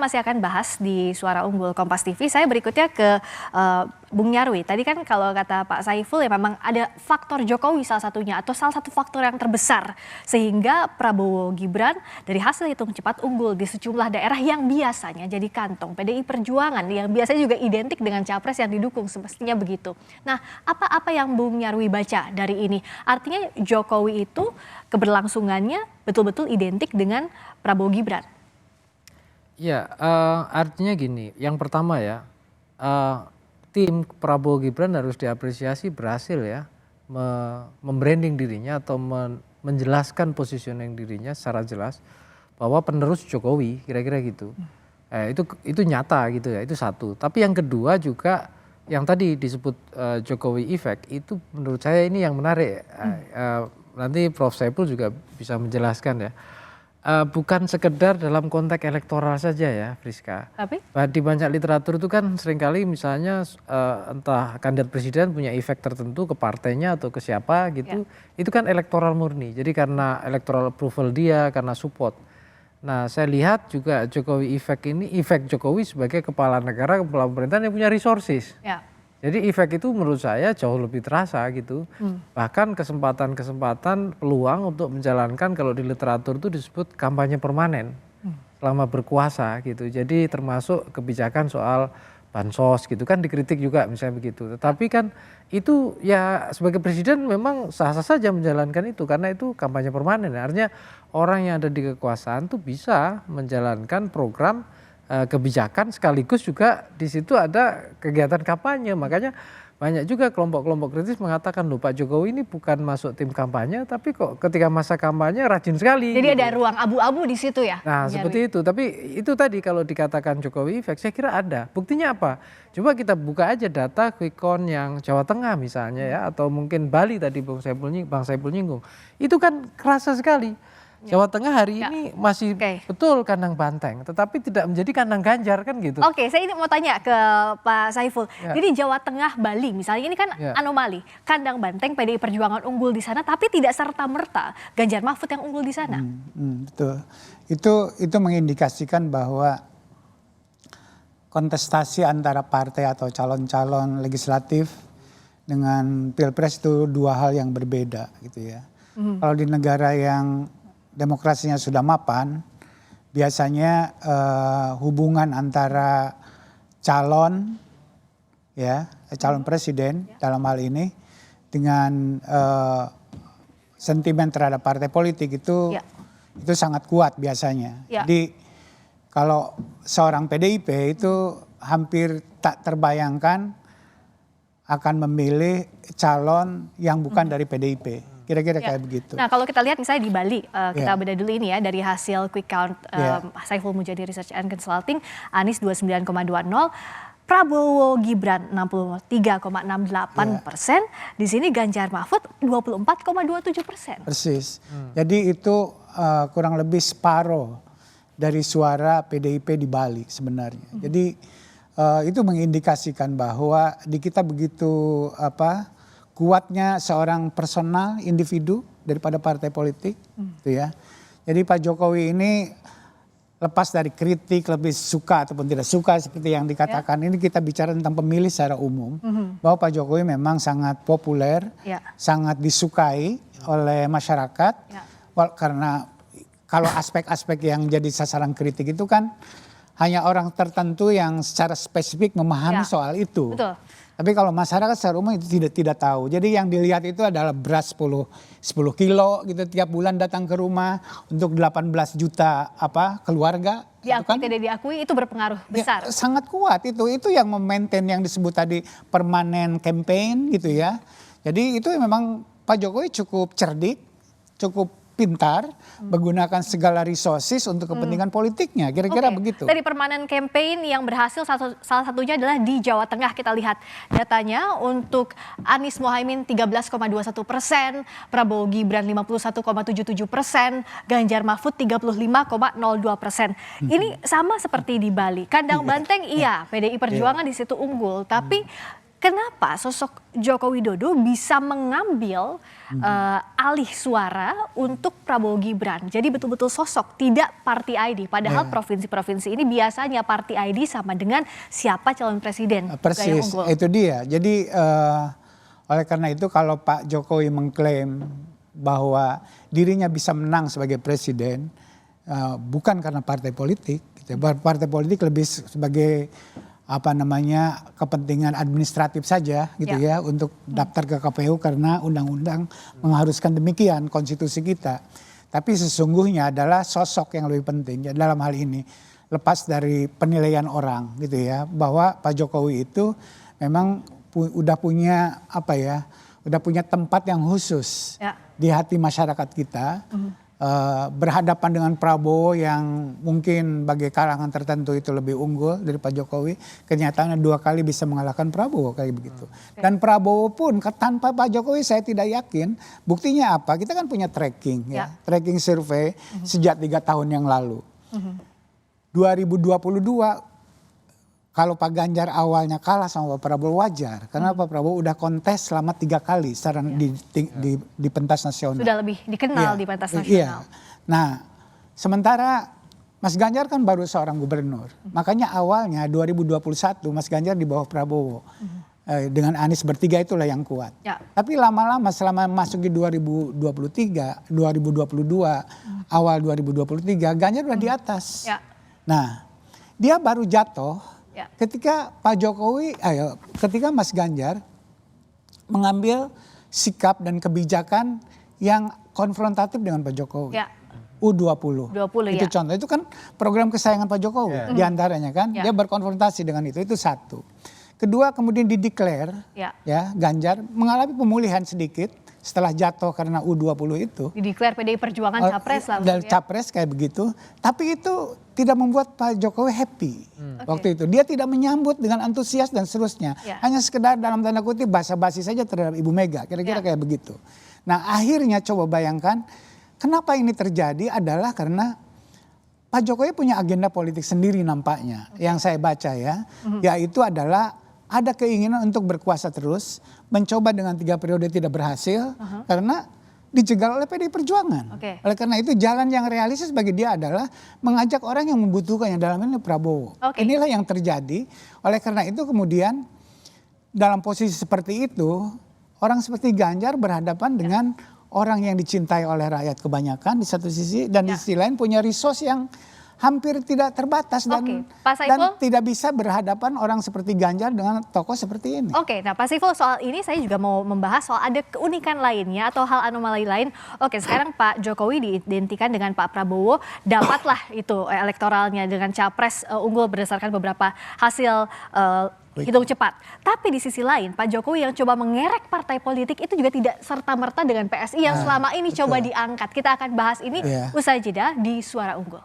masih akan bahas di Suara Unggul Kompas TV. Saya berikutnya ke Bung Nyarwi. Tadi kan kalau kata Pak Saiful ya memang ada faktor Jokowi salah satunya atau salah satu faktor yang terbesar sehingga Prabowo Gibran dari hasil hitung cepat unggul di sejumlah daerah yang biasanya jadi kantong PDI Perjuangan yang biasanya juga identik dengan capres yang didukung, semestinya begitu. Nah, apa yang Bung Nyarwi baca dari ini? Artinya Jokowi itu keberlangsungannya betul-betul identik dengan Prabowo Gibran. Ya, artinya gini, yang pertama ya, tim Prabowo Gibran harus diapresiasi berhasil ya membranding dirinya atau menjelaskan positioning dirinya secara jelas bahwa penerus Jokowi, kira-kira gitu. Itu nyata gitu ya, itu satu. Tapi yang kedua juga yang tadi disebut Jokowi Effect itu menurut saya ini yang menarik. Nanti Prof. Saiful juga bisa menjelaskan ya. Bukan sekedar dalam konteks elektoral saja ya, Friska. Tapi? Di banyak literatur itu kan seringkali misalnya entah kandidat presiden punya efek tertentu ke partainya atau ke siapa gitu. Ya. Itu kan elektoral murni. Jadi karena electoral approval dia, karena support. Nah, saya lihat juga Jokowi Effect ini, efek Jokowi sebagai kepala negara, kepala pemerintahan yang punya resources. Ya. Jadi efek itu menurut saya jauh lebih terasa gitu. Bahkan kesempatan-kesempatan peluang untuk menjalankan kalau di literatur itu disebut kampanye permanen selama berkuasa gitu. Jadi termasuk kebijakan soal bansos gitu kan dikritik juga misalnya begitu. Tetapi kan itu ya sebagai presiden memang sah-sah saja menjalankan itu karena itu kampanye permanen. Artinya orang yang ada di kekuasaan tuh bisa menjalankan program kebijakan sekaligus juga di situ ada kegiatan kampanye. Makanya banyak juga kelompok-kelompok kritis mengatakan loh Pak Jokowi ini bukan masuk tim kampanye tapi kok ketika masa kampanye rajin sekali. Jadi gitu. ada ruang abu-abu di situ ya? Nah seperti itu, tapi itu tadi kalau dikatakan Jokowi Effect saya kira ada. Buktinya apa? Coba kita buka aja data quick count yang Jawa Tengah misalnya ya atau mungkin Bali tadi Bang Saiful nyinggung. Itu kan kerasa sekali. Jawa Tengah hari ini masih betul kandang banteng, tetapi tidak menjadi kandang Ganjar kan gitu. Oke, saya ini mau tanya ke Pak Saiful. Jadi Jawa Tengah, Bali misalnya ini kan anomali. Kandang banteng PDI Perjuangan unggul di sana, tapi tidak serta-merta Ganjar Mahfud yang unggul di sana. Betul. Itu mengindikasikan bahwa kontestasi antara partai atau calon-calon legislatif dengan pilpres itu dua hal yang berbeda gitu ya. Kalau di negara yang demokrasinya sudah mapan, biasanya hubungan antara calon presiden dalam hal ini dengan sentimen terhadap partai politik itu sangat kuat biasanya. Jadi kalau seorang PDIP itu hampir tak terbayangkan akan memilih calon yang bukan dari PDIP. Kira-kira kayak begitu. Nah kalau kita lihat misalnya di Bali, kita beda dulu ini ya dari hasil quick count Saiful Mujadi Research and Consulting, Anies 29,20, Prabowo Gibran 63,68%, di sini Ganjar Mahfud 24,27%. Persis. Jadi itu kurang lebih separuh dari suara PDIP di Bali sebenarnya. Jadi itu mengindikasikan bahwa di kita begitu kuatnya seorang personal individu daripada partai politik gitu ya. Jadi Pak Jokowi ini lepas dari kritik lebih suka ataupun tidak suka seperti yang dikatakan ini kita bicara tentang pemilih secara umum bahwa Pak Jokowi memang sangat populer, sangat disukai oleh masyarakat karena kalau aspek-aspek yang jadi sasaran kritik itu kan hanya orang tertentu yang secara spesifik memahami soal itu. Betul. Tapi kalau masyarakat secara umum itu tidak tahu. Jadi yang dilihat itu adalah beras 10 kilo gitu tiap bulan datang ke rumah untuk 18 juta keluarga. Diakui tidak diakui itu berpengaruh besar. Ya, sangat kuat itu yang memaintain yang disebut tadi permanent campaign gitu ya. Jadi itu memang Pak Jokowi cukup cerdik, cukup pintar menggunakan segala resources untuk kepentingan politiknya, kira-kira begitu. Dari permanent campaign yang berhasil salah satunya adalah di Jawa Tengah. Kita lihat datanya untuk Anies Mohaimin 13,21%, Prabowo Gibran 51,77%, Ganjar Mahfud 35,02%. Ini sama seperti di Bali. Kandang banteng PDI Perjuangan di situ unggul, tapi kenapa sosok Joko Widodo bisa mengambil alih suara untuk Prabowo Gibran. Jadi betul-betul sosok, tidak party ID. Padahal provinsi-provinsi ini biasanya party ID sama dengan siapa calon presiden. Persis, itu dia. Jadi oleh karena itu kalau Pak Jokowi mengklaim bahwa dirinya bisa menang sebagai presiden, bukan karena partai politik. Gitu. Partai politik lebih sebagai kepentingan administratif saja gitu ya untuk daftar ke KPU karena undang-undang mengharuskan demikian konstitusi kita. Tapi sesungguhnya adalah sosok yang lebih penting ya, dalam hal ini lepas dari penilaian orang gitu ya, bahwa Pak Jokowi itu memang udah punya udah punya tempat yang khusus di hati masyarakat kita. Berhadapan dengan Prabowo yang mungkin bagi kalangan tertentu itu lebih unggul dari Pak Jokowi, kenyataannya 2 kali bisa mengalahkan Prabowo kayak begitu. Dan Prabowo pun tanpa Pak Jokowi saya tidak yakin. Buktinya apa? Kita kan punya tracking tracking survei sejak 3 tahun yang lalu. 2022 kalau Pak Ganjar awalnya kalah sama Pak Prabowo wajar, karena Pak Prabowo udah kontes selama 3 kali secara di pentas nasional. Sudah lebih dikenal di pentas nasional. Nah, sementara Mas Ganjar kan baru seorang gubernur. Makanya awalnya 2021 Mas Ganjar di bawah Prabowo. Dengan Anies bertiga itulah yang kuat. Tapi lama-lama selama masuk di 2023, 2022, awal 2023 Ganjar udah di atas. Nah, dia baru jatuh ketika Pak Jokowi, ketika Mas Ganjar mengambil sikap dan kebijakan yang konfrontatif dengan Pak Jokowi. U20. Itu contoh, itu kan program kesayangan Pak Jokowi diantaranya kan. Dia berkonfrontasi dengan itu satu. Kedua kemudian dideklar Ganjar mengalami pemulihan sedikit setelah jatuh karena U20 itu. Dideklar PDI Perjuangan capres lah. Dan capres kayak begitu. Tapi itu tidak membuat Pak Jokowi happy waktu itu. Dia tidak menyambut dengan antusias dan seterusnya. Hanya sekedar dalam tanda kutip basa-basi saja terhadap Ibu Mega. Kira-kira kayak begitu. Nah akhirnya coba bayangkan kenapa ini terjadi adalah karena Pak Jokowi punya agenda politik sendiri nampaknya. Yang saya baca yaitu adalah ada keinginan untuk berkuasa terus, mencoba dengan 3 periode tidak berhasil, karena dijegal oleh PDI Perjuangan. Oleh karena itu jalan yang realistis bagi dia adalah mengajak orang yang membutuhkannya, dalam ini Prabowo. Inilah yang terjadi. Oleh karena itu kemudian dalam posisi seperti itu, orang seperti Ganjar berhadapan dengan orang yang dicintai oleh rakyat kebanyakan di satu sisi, dan di sisi lain punya resource yang hampir tidak terbatas dan tidak bisa berhadapan orang seperti Ganjar dengan tokoh seperti ini. Nah Pak Saiful, soal ini saya juga mau membahas soal ada keunikan lainnya atau hal anomali lain. Sekarang Pak Jokowi diidentikan dengan Pak Prabowo, dapatlah itu elektoralnya dengan capres unggul berdasarkan beberapa hasil hitung cepat. Tapi di sisi lain Pak Jokowi yang coba mengerek partai politik itu juga tidak serta-merta dengan PSI yang selama ini coba diangkat. Kita akan bahas ini usai jeda di Suara Unggul.